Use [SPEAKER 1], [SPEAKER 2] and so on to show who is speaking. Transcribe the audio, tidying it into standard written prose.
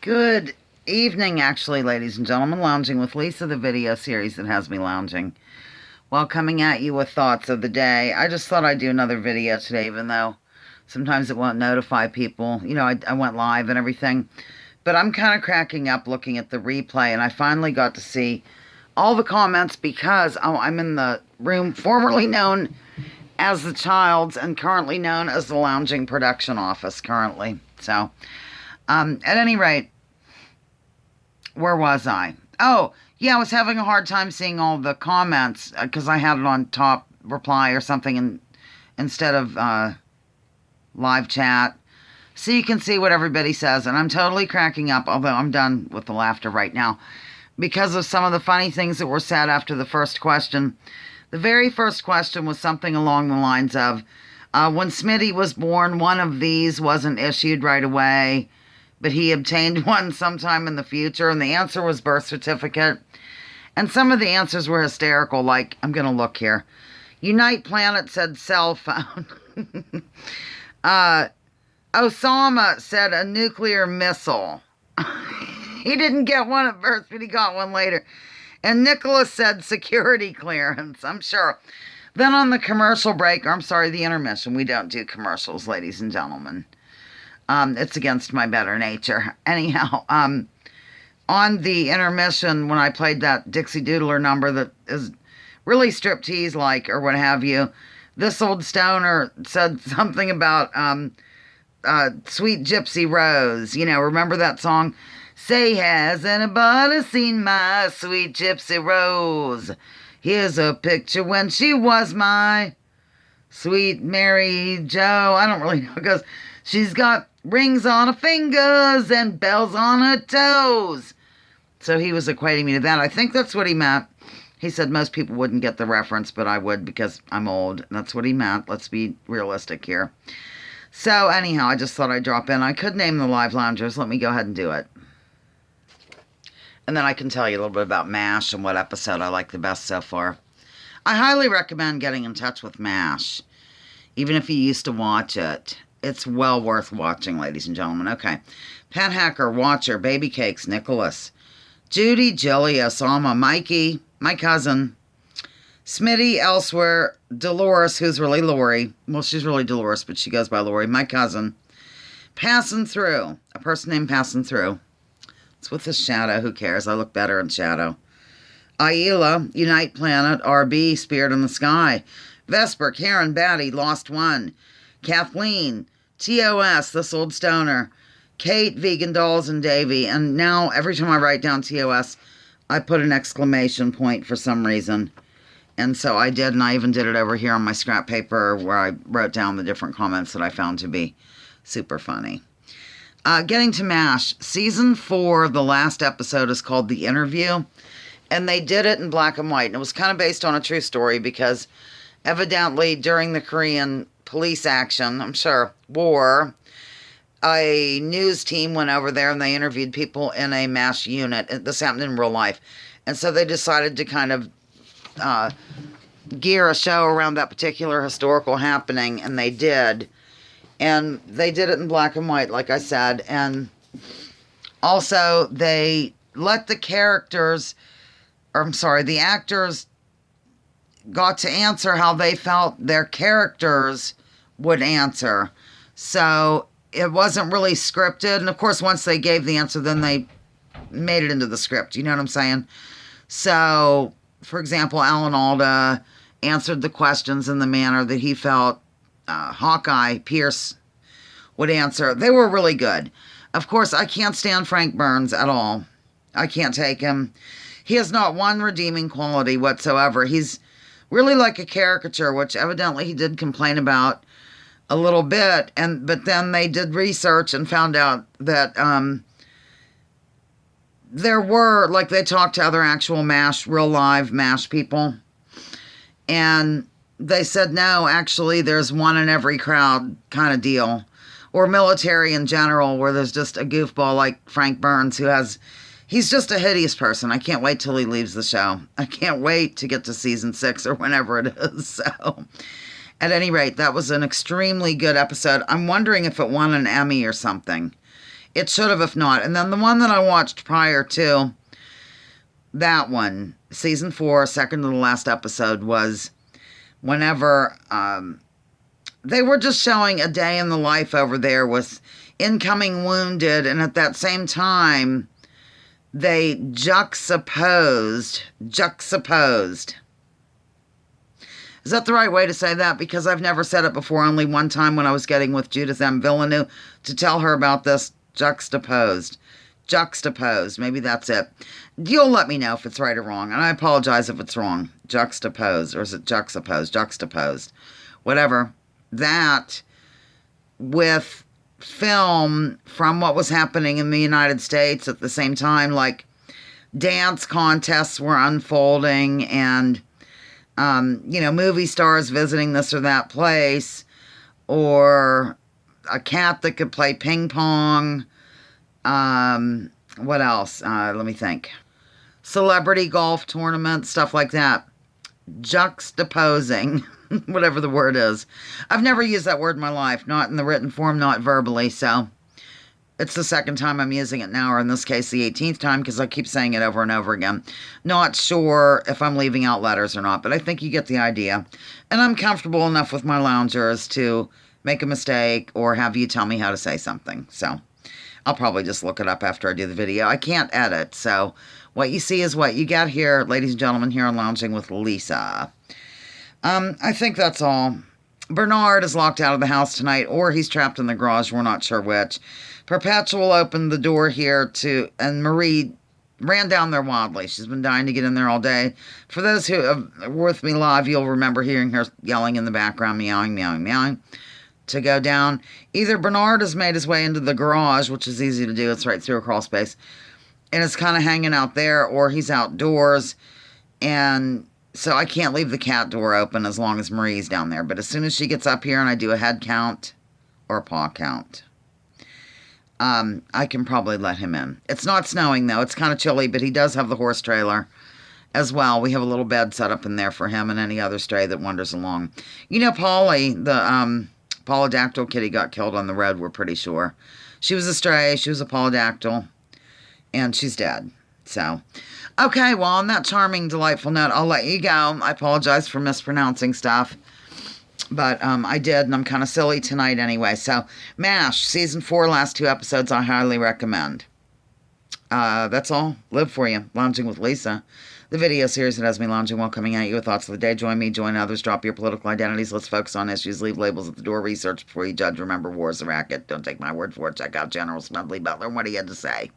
[SPEAKER 1] Good evening, actually, ladies and gentlemen. Lounging with Lisa, the video series that has me lounging. While coming at you with thoughts of the day, I just thought I'd do another video today, even though sometimes it won't notify people. You know, I went live and everything. But I'm kind of cracking up looking at the replay, and I finally got to see all the comments because I'm in the room formerly known as the Child's and currently known as the Lounging Production Office currently. So, at any rate, where was I? Oh, yeah, I was having a hard time seeing all the comments because I had it on top reply or something instead of live chat. So you can see what everybody says, and I'm totally cracking up, although I'm done with the laughter right now, because of some of the funny things that were said after the first question. The very first question was something along the lines of, when Smitty was born, one of these wasn't issued right away, but he obtained one sometime in the future, and the answer was birth certificate. And some of the answers were hysterical, like, I'm going to look here. Unite Planet said cell phone. Osama said a nuclear missile. He didn't get one at birth, but he got one later. And Nicholas said security clearance, I'm sure. Then on the commercial break, or I'm sorry, the intermission, we don't do commercials, ladies and gentlemen. It's against my better nature. Anyhow, on the intermission, when I played that Dixie Doodler number that is really striptease-like or what have you, this old stoner said something about Sweet Gypsy Rose. You know, remember that song? Say, has anybody seen my sweet gypsy rose? Here's a picture when she was my sweet Mary Jo. I don't really know, because she's got rings on her fingers and bells on her toes. So he was equating me to that. I think that's what he meant. He said most people wouldn't get the reference, but I would because I'm old. That's what he meant. Let's be realistic here. So anyhow, I just thought I'd drop in. I could name the live loungers. Let me go ahead and do it. And then I can tell you a little bit about MASH and what episode I like the best so far. I highly recommend getting in touch with MASH, even if you used to watch it. It's well worth watching, ladies and gentlemen. Okay. Pet Hacker, Watcher, Baby Cakes, Nicholas, Judy, Jilly, Osama, Mikey, my cousin, Smitty, Elsewhere, Dolores, who's really Lori. Well, she's really Dolores, but she goes by Lori, my cousin. Passing Through, a person named Passing Through. It's with the shadow. Who cares? I look better in shadow. Aila, Unite Planet, RB, Spirit in the Sky. Vesper, Karen, Batty, Lost One. Kathleen, TOS, This Old Stoner. Kate, Vegan Dolls, and Davy. And now, every time I write down TOS, I put an exclamation point for some reason. And so I did, and I even did it over here on my scrap paper where I wrote down the different comments that I found to be super funny. Getting to MASH, Season 4, the last episode is called The Interview, and they did it in black and white, and it was kind of based on a true story because evidently during the Korean police action, I'm sure, war, a news team went over there and they interviewed people in a MASH unit. This happened in real life, and so they decided to kind of gear a show around that particular historical happening, and they did. And they did it in black and white, like I said. And also, they let the actors got to answer how they felt their characters would answer. So, it wasn't really scripted. And, of course, once they gave the answer, then they made it into the script. You know what I'm saying? So, for example, Alan Alda answered the questions in the manner that he felt Hawkeye, Pierce, would answer. They were really good. Of course, I can't stand Frank Burns at all. I can't take him. He has not one redeeming quality whatsoever. He's really like a caricature, which evidently he did complain about a little bit. But then they did research and found out that there were, like, they talked to other actual MASH, real live MASH people. And they said, no, actually, there's one in every crowd kind of deal. Or military in general, where there's just a goofball like Frank Burns he's just a hideous person. I can't wait till he leaves the show. I can't wait to get to season 6 or whenever it is. So, at any rate, that was an extremely good episode. I'm wondering if it won an Emmy or something. It should have if not. And then the one that I watched prior to that one, season 4, second to the last episode, was whenever they were just showing a day in the life over there with incoming wounded, and at that same time, they juxtaposed. Is that the right way to say that? Because I've never said it before, only one time when I was getting with Judith M. Villeneuve to tell her about this. Juxtaposed. Maybe that's it. You'll let me know if it's right or wrong, and I apologize if it's wrong. Juxtaposed, or is it juxtaposed? Juxtaposed. Whatever. That, with film from what was happening in the United States at the same time, like dance contests were unfolding, and movie stars visiting this or that place, or a cat that could play ping pong. What else? Let me think. Celebrity golf tournament, stuff like that. Juxtaposing, whatever the word is. I've never used that word in my life, not in the written form, not verbally, so it's the second time I'm using it now, or in this case, the 18th time, because I keep saying it over and over again. Not sure if I'm leaving out letters or not, but I think you get the idea. And I'm comfortable enough with my loungers to make a mistake or have you tell me how to say something. So I'll probably just look it up after I do the video. I can't edit, so what you see is what you get here, ladies and gentlemen, here on Lounging with Lisa. I think that's all. Bernard is locked out of the house tonight, or he's trapped in the garage. We're not sure which. Perpetual opened the door here and Marie ran down there wildly. She's been dying to get in there all day. For those who are with me live, you'll remember hearing her yelling in the background, meowing, meowing, meowing, to go down. Either Bernard has made his way into the garage, which is easy to do. It's right through a crawl space, and it's kind of hanging out there, or he's outdoors, and so I can't leave the cat door open as long as Marie's down there. But as soon as she gets up here and I do a head count or a paw count, I can probably let him in. It's not snowing, though. It's kind of chilly, but he does have the horse trailer as well. We have a little bed set up in there for him and any other stray that wanders along. Polly, the polydactyl kitty, got killed on the road, we're pretty sure. She was a stray. She was a polydactyl, and she's dead. So, okay, well, on that charming, delightful note, I'll let you go. I apologize for mispronouncing stuff, but I did, and I'm kind of silly tonight anyway. So, MASH, Season 4, last 2 episodes, I highly recommend. That's all. Live for you. Lounging with Lisa. The video series that has me lounging while coming at you with thoughts of the day. Join me, join others, drop your political identities. Let's focus on issues. Leave labels at the door. Research before you judge. Remember, war is a racket. Don't take my word for it. Check out General Smedley Butler and what he had to say.